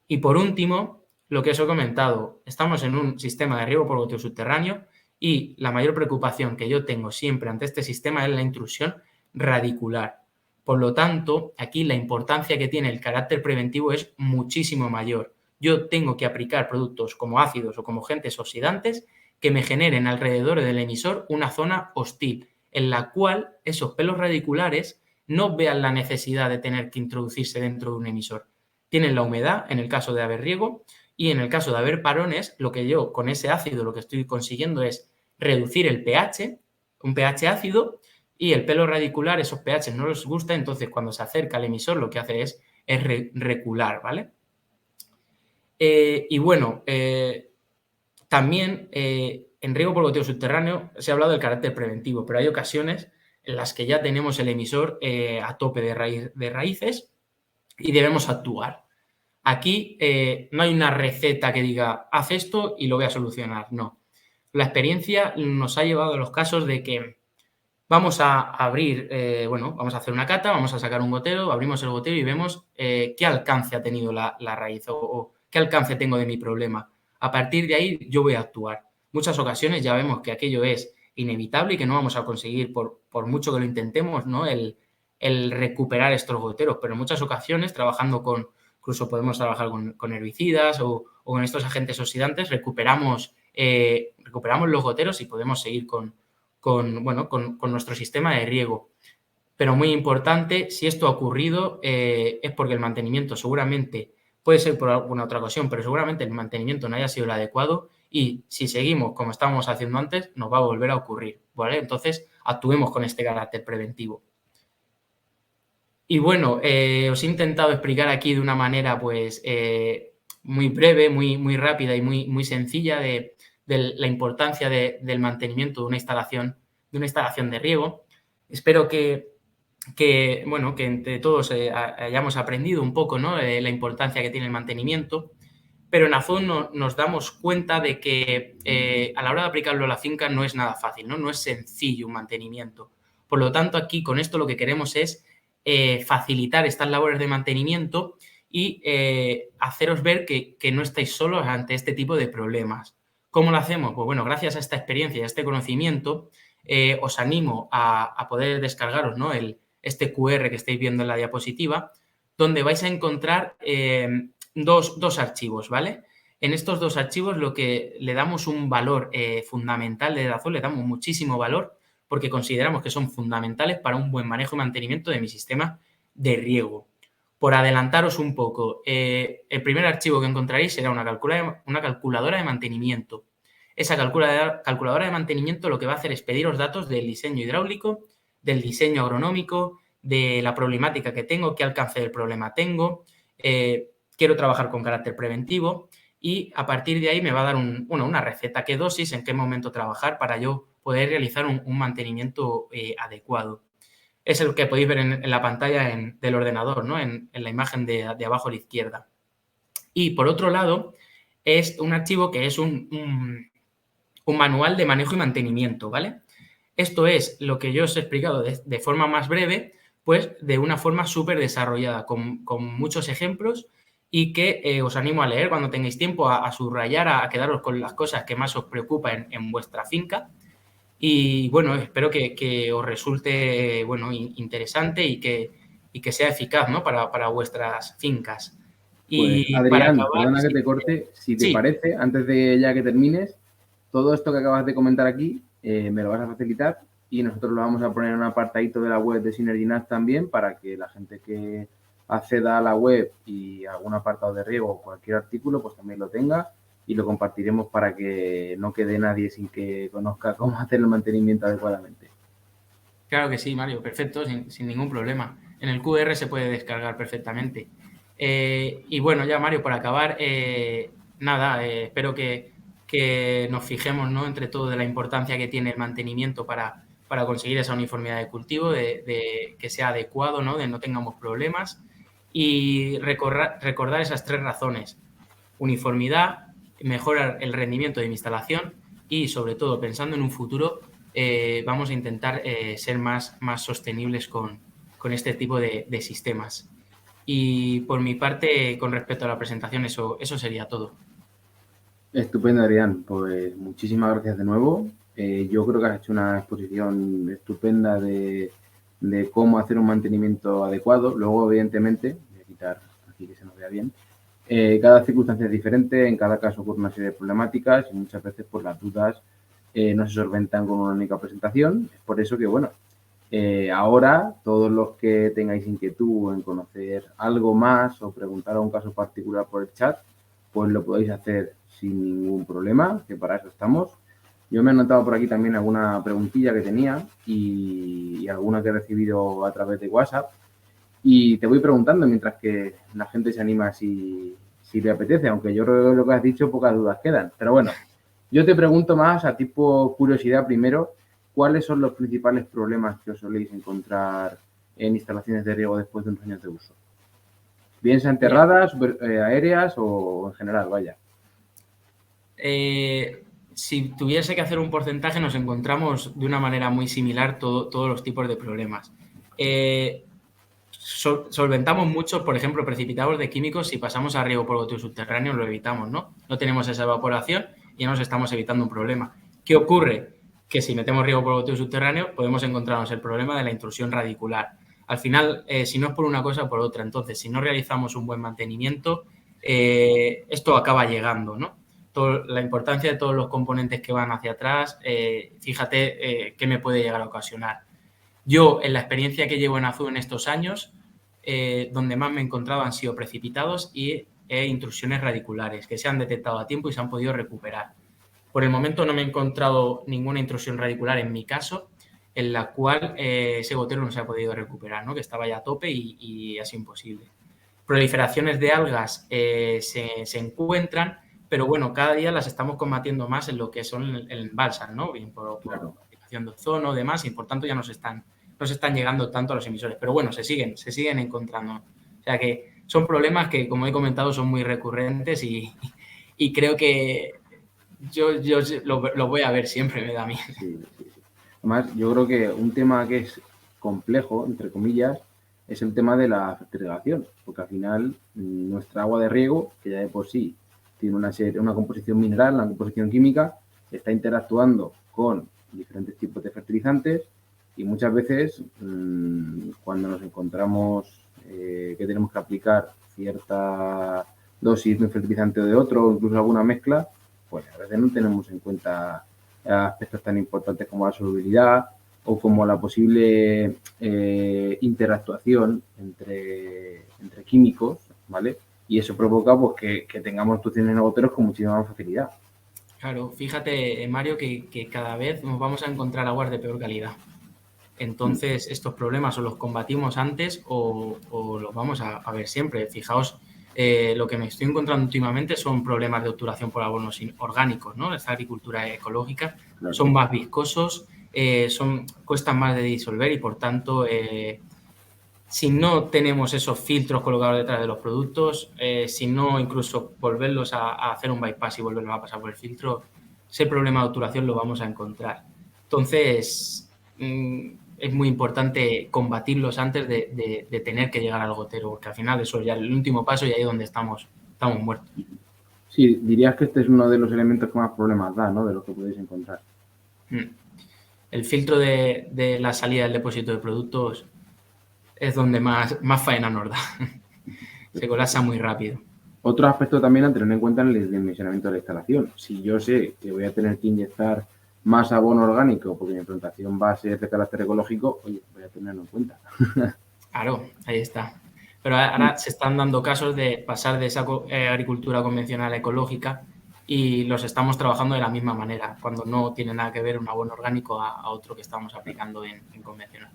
Y por último, lo que os he comentado, estamos en un sistema de riego por goteo subterráneo y la mayor preocupación que yo tengo siempre ante este sistema es la intrusión radicular. Por lo tanto, aquí la importancia que tiene el carácter preventivo es muchísimo mayor. Yo tengo que aplicar productos como ácidos o como agentes oxidantes que me generen alrededor del emisor una zona hostil, en la cual esos pelos radiculares no vean la necesidad de tener que introducirse dentro de un emisor. Tienen la humedad, en el caso de haber riego, y en el caso de haber parones, lo que yo con ese ácido lo que estoy consiguiendo es reducir el pH, un pH ácido, y el pelo radicular, esos pH no les gusta, entonces cuando se acerca al emisor lo que hace es recular, ¿vale? Y bueno, también en riego por goteo subterráneo se ha hablado del carácter preventivo, pero hay ocasiones en las que ya tenemos el emisor a tope de raíces y debemos actuar. Aquí no hay una receta que diga, haz esto y lo voy a solucionar, no. La experiencia nos ha llevado a los casos de que vamos a abrir, vamos a hacer una cata, vamos a sacar un gotero, abrimos el gotero y vemos qué alcance ha tenido la raíz o qué alcance tengo de mi problema. A partir de ahí yo voy a actuar. Muchas ocasiones ya vemos que aquello es inevitable y que no vamos a conseguir, por mucho que lo intentemos, ¿no? el recuperar estos goteros, pero en muchas ocasiones trabajando incluso podemos trabajar con herbicidas o con estos agentes oxidantes, recuperamos los goteros y podemos seguir con nuestro sistema de riego. Pero muy importante, si esto ha ocurrido es porque el mantenimiento seguramente, puede ser por alguna otra ocasión, pero seguramente el mantenimiento no haya sido el adecuado y si seguimos como estábamos haciendo antes, nos va a volver a ocurrir, ¿vale? Entonces, actuemos con este carácter preventivo. Y bueno, os he intentado explicar aquí de una manera pues muy breve, muy rápida y muy sencilla de la importancia del mantenimiento de una instalación de riego. Espero que entre todos hayamos aprendido un poco, ¿no? La importancia que tiene el mantenimiento, pero en Azón nos damos cuenta de que a la hora de aplicarlo a la finca no es nada fácil, ¿no? No es sencillo un mantenimiento. Por lo tanto, aquí con esto lo que queremos es facilitar estas labores de mantenimiento y haceros ver que no estáis solos ante este tipo de problemas. ¿Cómo lo hacemos? Pues bueno, gracias a esta experiencia y a este conocimiento, os animo a poder descargaros, ¿no? Este QR que estáis viendo en la diapositiva, donde vais a encontrar dos archivos, ¿vale? En estos dos archivos lo que le damos un valor fundamental de Dazón, le damos muchísimo valor porque consideramos que son fundamentales para un buen manejo y mantenimiento de mi sistema de riego. Por adelantaros un poco, el primer archivo que encontraréis será una calculadora de mantenimiento. Esa calculadora de mantenimiento lo que va a hacer es pediros datos del diseño hidráulico, del diseño agronómico, de la problemática que tengo, qué alcance del problema tengo, quiero trabajar con carácter preventivo y a partir de ahí me va a dar una receta, qué dosis, en qué momento trabajar para yo poder realizar un mantenimiento adecuado. Es el que podéis ver en la pantalla del ordenador, ¿no? En la imagen de abajo a la izquierda. Y por otro lado, es un archivo que es un manual de manejo y mantenimiento, ¿vale? Esto es lo que yo os he explicado de forma más breve, pues de una forma súper desarrollada, con muchos ejemplos y que os animo a leer cuando tengáis tiempo, a subrayar, a quedaros con las cosas que más os preocupan en vuestra finca. Y bueno, espero que os resulte interesante y que sea eficaz, ¿no? para vuestras fincas. Pues Y para Adrián, acabar, perdona que te corte, si te sí, parece, antes de ya que termines, todo esto que acabas de comentar aquí me lo vas a facilitar y nosotros lo vamos a poner en un apartadito de la web de SynergyNat también para que la gente que acceda a la web y algún apartado de riego o cualquier artículo pues también lo tenga y lo compartiremos para que no quede nadie sin que conozca cómo hacer el mantenimiento adecuadamente. claro que sí, Mario, perfecto, sin ningún problema. En el QR se puede descargar perfectamente. Y bueno, ya Mario, para acabar, espero que nos fijemos, ¿no? Entre todo de la importancia que tiene el mantenimiento para conseguir esa uniformidad de cultivo, de que sea adecuado, ¿no? De no tengamos problemas. Y recordar esas tres razones: uniformidad, mejorar el rendimiento de mi instalación y, sobre todo, pensando en un futuro, vamos a intentar ser más sostenibles con este tipo de sistemas. Y por mi parte, con respecto a la presentación, eso sería todo. Estupendo, Adrián. Pues muchísimas gracias de nuevo. Yo creo que has hecho una exposición estupenda de de cómo hacer un mantenimiento adecuado. Luego, evidentemente, voy a quitar aquí que se nos vea bien, cada circunstancia es diferente, en cada caso ocurre una serie de problemáticas y muchas veces pues, las dudas no se solventan con una única presentación. Es por eso que, bueno, ahora todos los que tengáis inquietud en conocer algo más o preguntar a un caso particular por el chat, pues lo podéis hacer sin ningún problema, que para eso estamos. Yo me he anotado por aquí también alguna preguntilla que tenía y alguna que he recibido a través de WhatsApp. Y te voy preguntando mientras que la gente se anima si le apetece, aunque yo creo que lo que has dicho pocas dudas quedan. Pero bueno, yo te pregunto más a tipo curiosidad primero, ¿cuáles son los principales problemas que os soléis encontrar en instalaciones de riego después de unos años de uso? Bien sean enterradas, aéreas o en general, vaya. Si tuviese que hacer un porcentaje, nos encontramos de una manera muy similar todos los tipos de problemas. Solventamos muchos, por ejemplo, precipitados de químicos. Si pasamos a riego por goteo subterráneo, lo evitamos, ¿no? No tenemos esa evaporación y ya nos estamos evitando un problema. ¿Qué ocurre? Que si metemos riego por goteo subterráneo, podemos encontrarnos el problema de la intrusión radicular. Al final, si no es por una cosa, por otra. Entonces, si no realizamos un buen mantenimiento, esto acaba llegando, ¿no? La importancia de todos los componentes que van hacia atrás, fíjate qué me puede llegar a ocasionar. Yo, en la experiencia que llevo en Azul en estos años, donde más me he encontrado han sido precipitados e intrusiones radiculares que se han detectado a tiempo y se han podido recuperar. Por el momento no me he encontrado ninguna intrusión radicular en mi caso, en la cual ese gotero no se ha podido recuperar, ¿no? Que estaba ya a tope y es imposible. Proliferaciones de algas se encuentran, pero bueno, cada día las estamos combatiendo más en lo que son el balsas, ¿no? Bien por aplicación de ozono, demás, y por tanto ya no se están llegando tanto a los emisores. Pero bueno, se siguen encontrando. O sea que son problemas que, como he comentado, son muy recurrentes y creo que yo lo voy a ver siempre, me da a mí. Sí. Además, yo creo que un tema que es complejo, entre comillas, es el tema de la fertilización, porque al final nuestra agua de riego, que ya de por sí tiene una composición mineral, una composición química, está interactuando con diferentes tipos de fertilizantes y muchas veces cuando nos encontramos que tenemos que aplicar cierta dosis de un fertilizante o de otro, o incluso alguna mezcla, pues a veces no tenemos en cuenta aspectos tan importantes como la solubilidad o como la posible interactuación entre químicos, ¿vale? Y eso provoca pues, que tengamos actuaciones en goteros con muchísima más facilidad. Claro, fíjate, Mario, que cada vez nos vamos a encontrar aguas de peor calidad. Entonces, estos problemas o los combatimos antes o los vamos a ver siempre. Fijaos, lo que me estoy encontrando últimamente son problemas de obturación por abonos orgánicos, ¿no? Esta agricultura ecológica, claro. Son más viscosos, cuestan más de disolver y, por tanto, si no tenemos esos filtros colocados detrás de los productos, si no incluso volverlos a hacer un bypass y volverlos a pasar por el filtro, ese problema de obturación lo vamos a encontrar. Entonces, es muy importante combatirlos antes de tener que llegar al gotero, porque al final eso es ya el último paso y ahí es donde estamos muertos. Sí, dirías que este es uno de los elementos que más problemas da, ¿no? De los que podéis encontrar. El filtro de la salida del depósito de productos es donde más faena nos da. Se colapsa muy rápido. Otro aspecto también a tener en cuenta en el dimensionamiento de la instalación. Si yo sé que voy a tener que inyectar más abono orgánico porque mi plantación va a ser de carácter ecológico, oye, voy a tenerlo en cuenta. Claro, ahí está. Pero ahora se están dando casos de pasar de esa agricultura convencional a ecológica y los estamos trabajando de la misma manera, cuando no tiene nada que ver un abono orgánico a otro que estamos aplicando en convencional.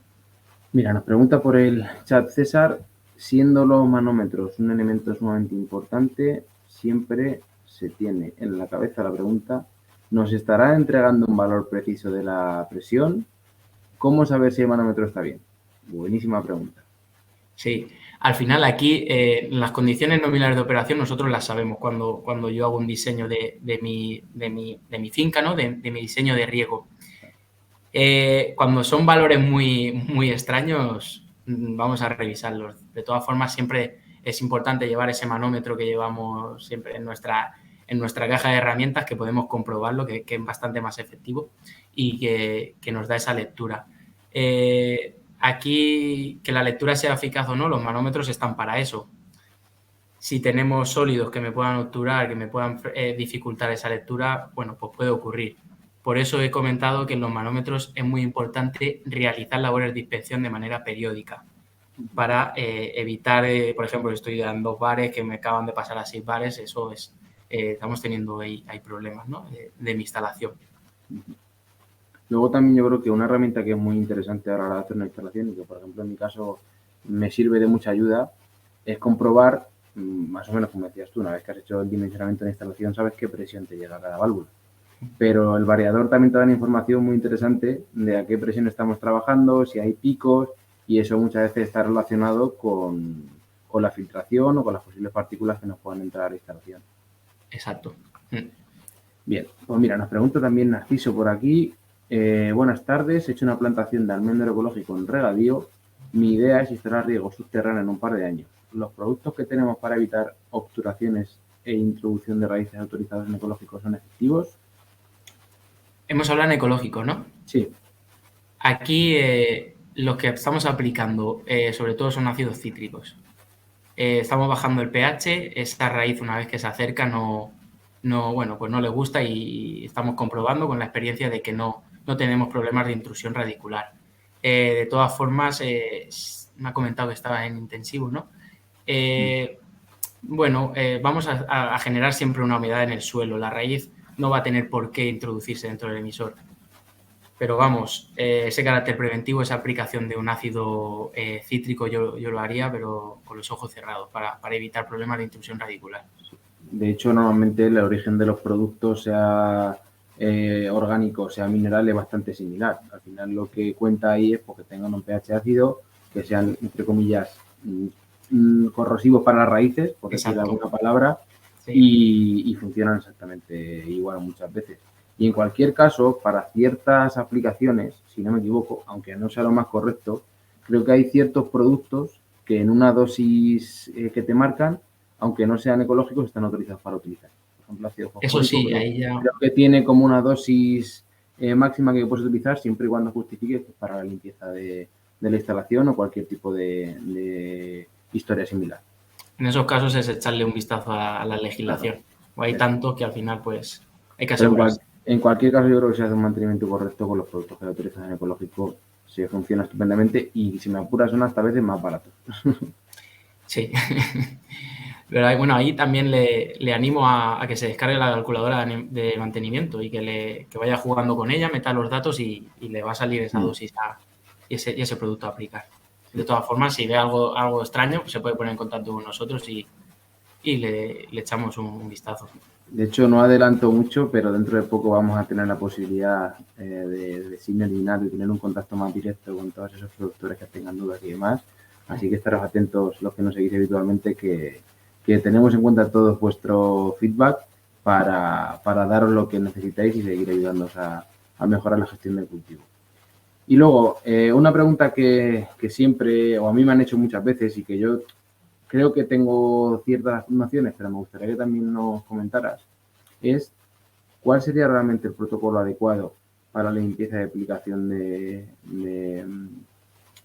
Mira, nos pregunta por el chat César, siendo los manómetros un elemento sumamente importante, siempre se tiene en la cabeza la pregunta, ¿nos estará entregando un valor preciso de la presión? ¿Cómo saber si el manómetro está bien? Buenísima pregunta. Sí, al final aquí las condiciones nominales de operación nosotros las sabemos cuando yo hago un diseño de mi finca, ¿no? de mi diseño de riego. Cuando son valores muy extraños, vamos a revisarlos. De todas formas, siempre es importante llevar ese manómetro que llevamos siempre en nuestra caja de herramientas, que podemos comprobarlo, que es bastante más efectivo y que nos da esa lectura. aquí, que la lectura sea eficaz o no, los manómetros están para eso. Si tenemos sólidos que me puedan obturar, que me puedan dificultar esa lectura, bueno, pues puede ocurrir. Por eso he comentado que en los manómetros es muy importante realizar labores de inspección de manera periódica para evitar, por ejemplo, estoy en 2 bares que me acaban de pasar a 6 bares, eso es, estamos teniendo ahí hay problemas, ¿no? de mi instalación. Luego también yo creo que una herramienta que es muy interesante a la hora de hacer una instalación y que, por ejemplo, en mi caso me sirve de mucha ayuda es comprobar, más o menos como decías tú, una vez que has hecho el dimensionamiento de la instalación, sabes qué presión te llega a cada válvula. Pero el variador también te da una información muy interesante de a qué presión estamos trabajando, si hay picos, y eso muchas veces está relacionado con la filtración o con las posibles partículas que nos puedan entrar a la instalación. Exacto. Bien, pues mira, nos pregunta también Narciso por aquí. Buenas tardes, he hecho una plantación de almendro ecológico en regadío. Mi idea es instalar riego subterráneo en un par de años. ¿Los productos que tenemos para evitar obturaciones e introducción de raíces autorizadas en ecológicos son efectivos? Hemos hablado en ecológico, ¿no? Sí. Aquí los que estamos aplicando sobre todo son ácidos cítricos. Estamos bajando el pH, esa raíz una vez que se acerca bueno, pues no le gusta y estamos comprobando con la experiencia de que no tenemos problemas de intrusión radicular. De todas formas, me ha comentado que estaba en intensivo, ¿no? Bueno, vamos a generar siempre una humedad en el suelo. La raíz no va a tener por qué introducirse dentro del emisor. Pero vamos, ese carácter preventivo, esa aplicación de un ácido cítrico yo lo haría, pero con los ojos cerrados, para evitar problemas de intrusión radicular. De hecho, normalmente el origen de los productos, sea orgánico, sea mineral, es bastante similar. Al final lo que cuenta ahí es porque tengan un pH ácido, que sean, entre comillas, corrosivos para las raíces, por decir alguna palabra, sí. y funcionan exactamente igual muchas veces. Y en cualquier caso, para ciertas aplicaciones, si no me equivoco, aunque no sea lo más correcto, creo que hay ciertos productos que en una dosis que te marcan, aunque no sean ecológicos, están autorizados para utilizar. Por ejemplo, ácido fosfórico. Eso sí, ahí ya... Creo que tiene como una dosis máxima que puedes utilizar siempre y cuando justifique que es para la limpieza de la instalación o cualquier tipo de historia similar. En esos casos es echarle un vistazo a la legislación. Claro. O hay tanto que al final pues hay que asegurarse. En cualquier caso, yo creo que se hace un mantenimiento correcto con los productos que la autorización ecológico, se funciona estupendamente y si me apuras son hasta veces más baratos. Sí. Pero bueno, ahí también le animo a que se descargue la calculadora de mantenimiento y que vaya jugando con ella, meta los datos y le va a salir esa dosis y ese producto a aplicar. De todas formas, si ve algo extraño, pues se puede poner en contacto con nosotros y le echamos un vistazo. De hecho, no adelanto mucho, pero dentro de poco vamos a tener la posibilidad de Synerginat, de tener un contacto más directo con todos esos productores que tengan dudas y demás. Así que estaros atentos los que nos seguís habitualmente, que tenemos en cuenta todo vuestro feedback para daros lo que necesitáis y seguir ayudándoos a mejorar la gestión del cultivo. Y luego, una pregunta que siempre, o a mí me han hecho muchas veces y que yo creo que tengo ciertas nociones, pero me gustaría que también nos comentaras, es ¿cuál sería realmente el protocolo adecuado para la limpieza de aplicación de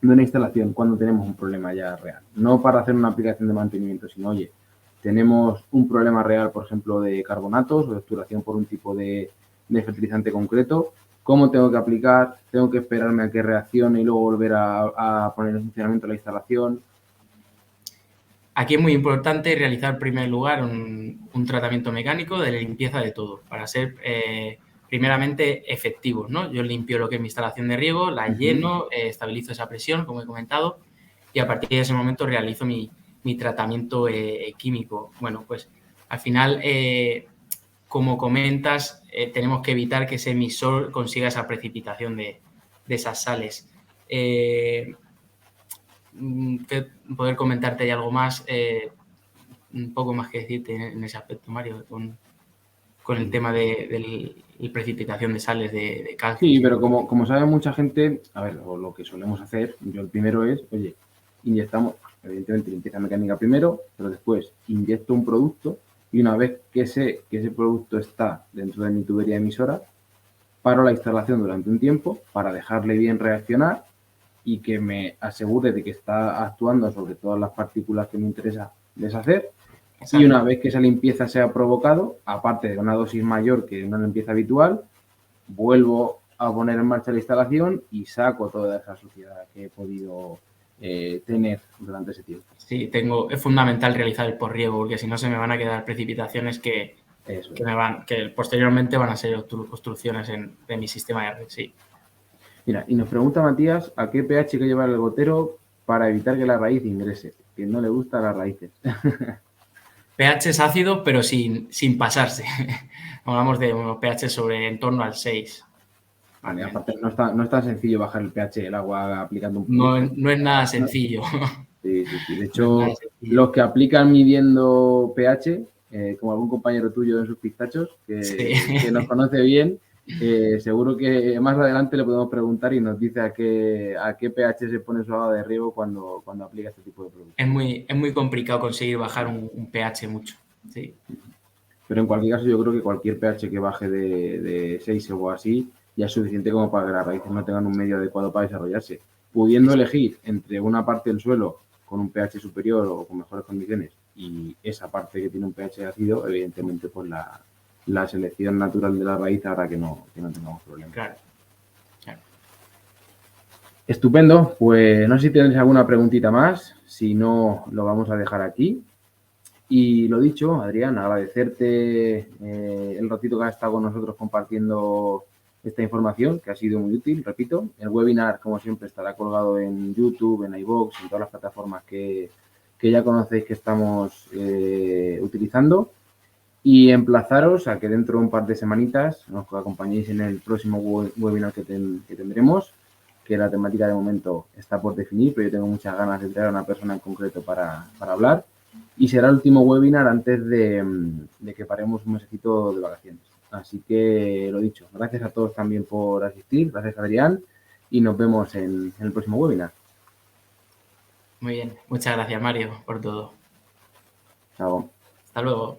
una instalación cuando tenemos un problema ya real? No para hacer una aplicación de mantenimiento, sino, oye, tenemos un problema real, por ejemplo, de carbonatos o de obturación por un tipo de fertilizante concreto. ¿Cómo tengo que aplicar? ¿Tengo que esperarme a que reaccione y luego volver a poner en funcionamiento la instalación? Aquí es muy importante realizar en primer lugar un tratamiento mecánico de limpieza de todo para ser primeramente efectivos, ¿no? Yo limpio lo que es mi instalación de riego, la lleno, estabilizo esa presión, como he comentado, y a partir de ese momento realizo mi tratamiento químico. Bueno, pues al final, como comentas, tenemos que evitar que ese emisor consiga esa precipitación de esas sales. Poder comentarte ahí algo más, un poco más que decirte en ese aspecto, Mario, con el tema de precipitación de sales de calcio. Sí, pero como sabe mucha gente, a ver, lo que solemos hacer, yo el primero es, oye, inyectamos, evidentemente limpieza mecánica primero, pero después inyecto un producto y una vez que sé que ese producto está dentro de mi tubería emisora, paro la instalación durante un tiempo para dejarle bien reaccionar y que me asegure de que está actuando sobre todas las partículas que me interesa deshacer. Exacto. Y una vez que esa limpieza se ha provocado, aparte de una dosis mayor que una limpieza habitual, vuelvo a poner en marcha la instalación y saco toda esa suciedad que he podido tener durante ese tiempo. Sí, es fundamental realizar el porriego, porque si no se me van a quedar precipitaciones que posteriormente van a ser obstrucciones de mi sistema de red, sí. Mira, y nos pregunta Matías a qué pH hay que llevar el gotero para evitar que la raíz ingrese, que no le gustan las raíces. pH es ácido, pero sin pasarse. Hablamos de unos pH sobre en torno al 6. Vale, aparte no es tan sencillo bajar el pH del agua aplicando un No poquito. es nada sencillo. Sí. De hecho, los que aplican midiendo pH, como algún compañero tuyo en sus pistachos, que nos conoce bien, seguro que más adelante le podemos preguntar y nos dice a qué pH se pone su agua de riego cuando aplica este tipo de productos. Es muy complicado conseguir bajar un pH mucho. Sí. Pero en cualquier caso, yo creo que cualquier pH que baje de 6 o así ya es suficiente como para que las raíces no tengan un medio adecuado para desarrollarse. Pudiendo elegir entre una parte del suelo con un pH superior o con mejores condiciones y esa parte que tiene un pH ácido, evidentemente pues la selección natural de la raíz hará que no tengamos problemas. Claro. Estupendo, pues no sé si tenéis alguna preguntita más, si no lo vamos a dejar aquí. Y lo dicho, Adrián, agradecerte el ratito que has estado con nosotros compartiendo esta información, que ha sido muy útil, repito. El webinar, como siempre, estará colgado en YouTube, en iVoox, en todas las plataformas que ya conocéis que estamos utilizando. Y emplazaros a que dentro de un par de semanitas nos acompañéis en el próximo webinar que tendremos, que la temática de momento está por definir, pero yo tengo muchas ganas de traer a una persona en concreto para hablar. Y será el último webinar antes de que paremos un mesecito de vacaciones. Así que lo dicho, gracias a todos también por asistir, gracias Adrián, y nos vemos en el próximo webinar. Muy bien, muchas gracias Mario por todo. Chao. Hasta luego.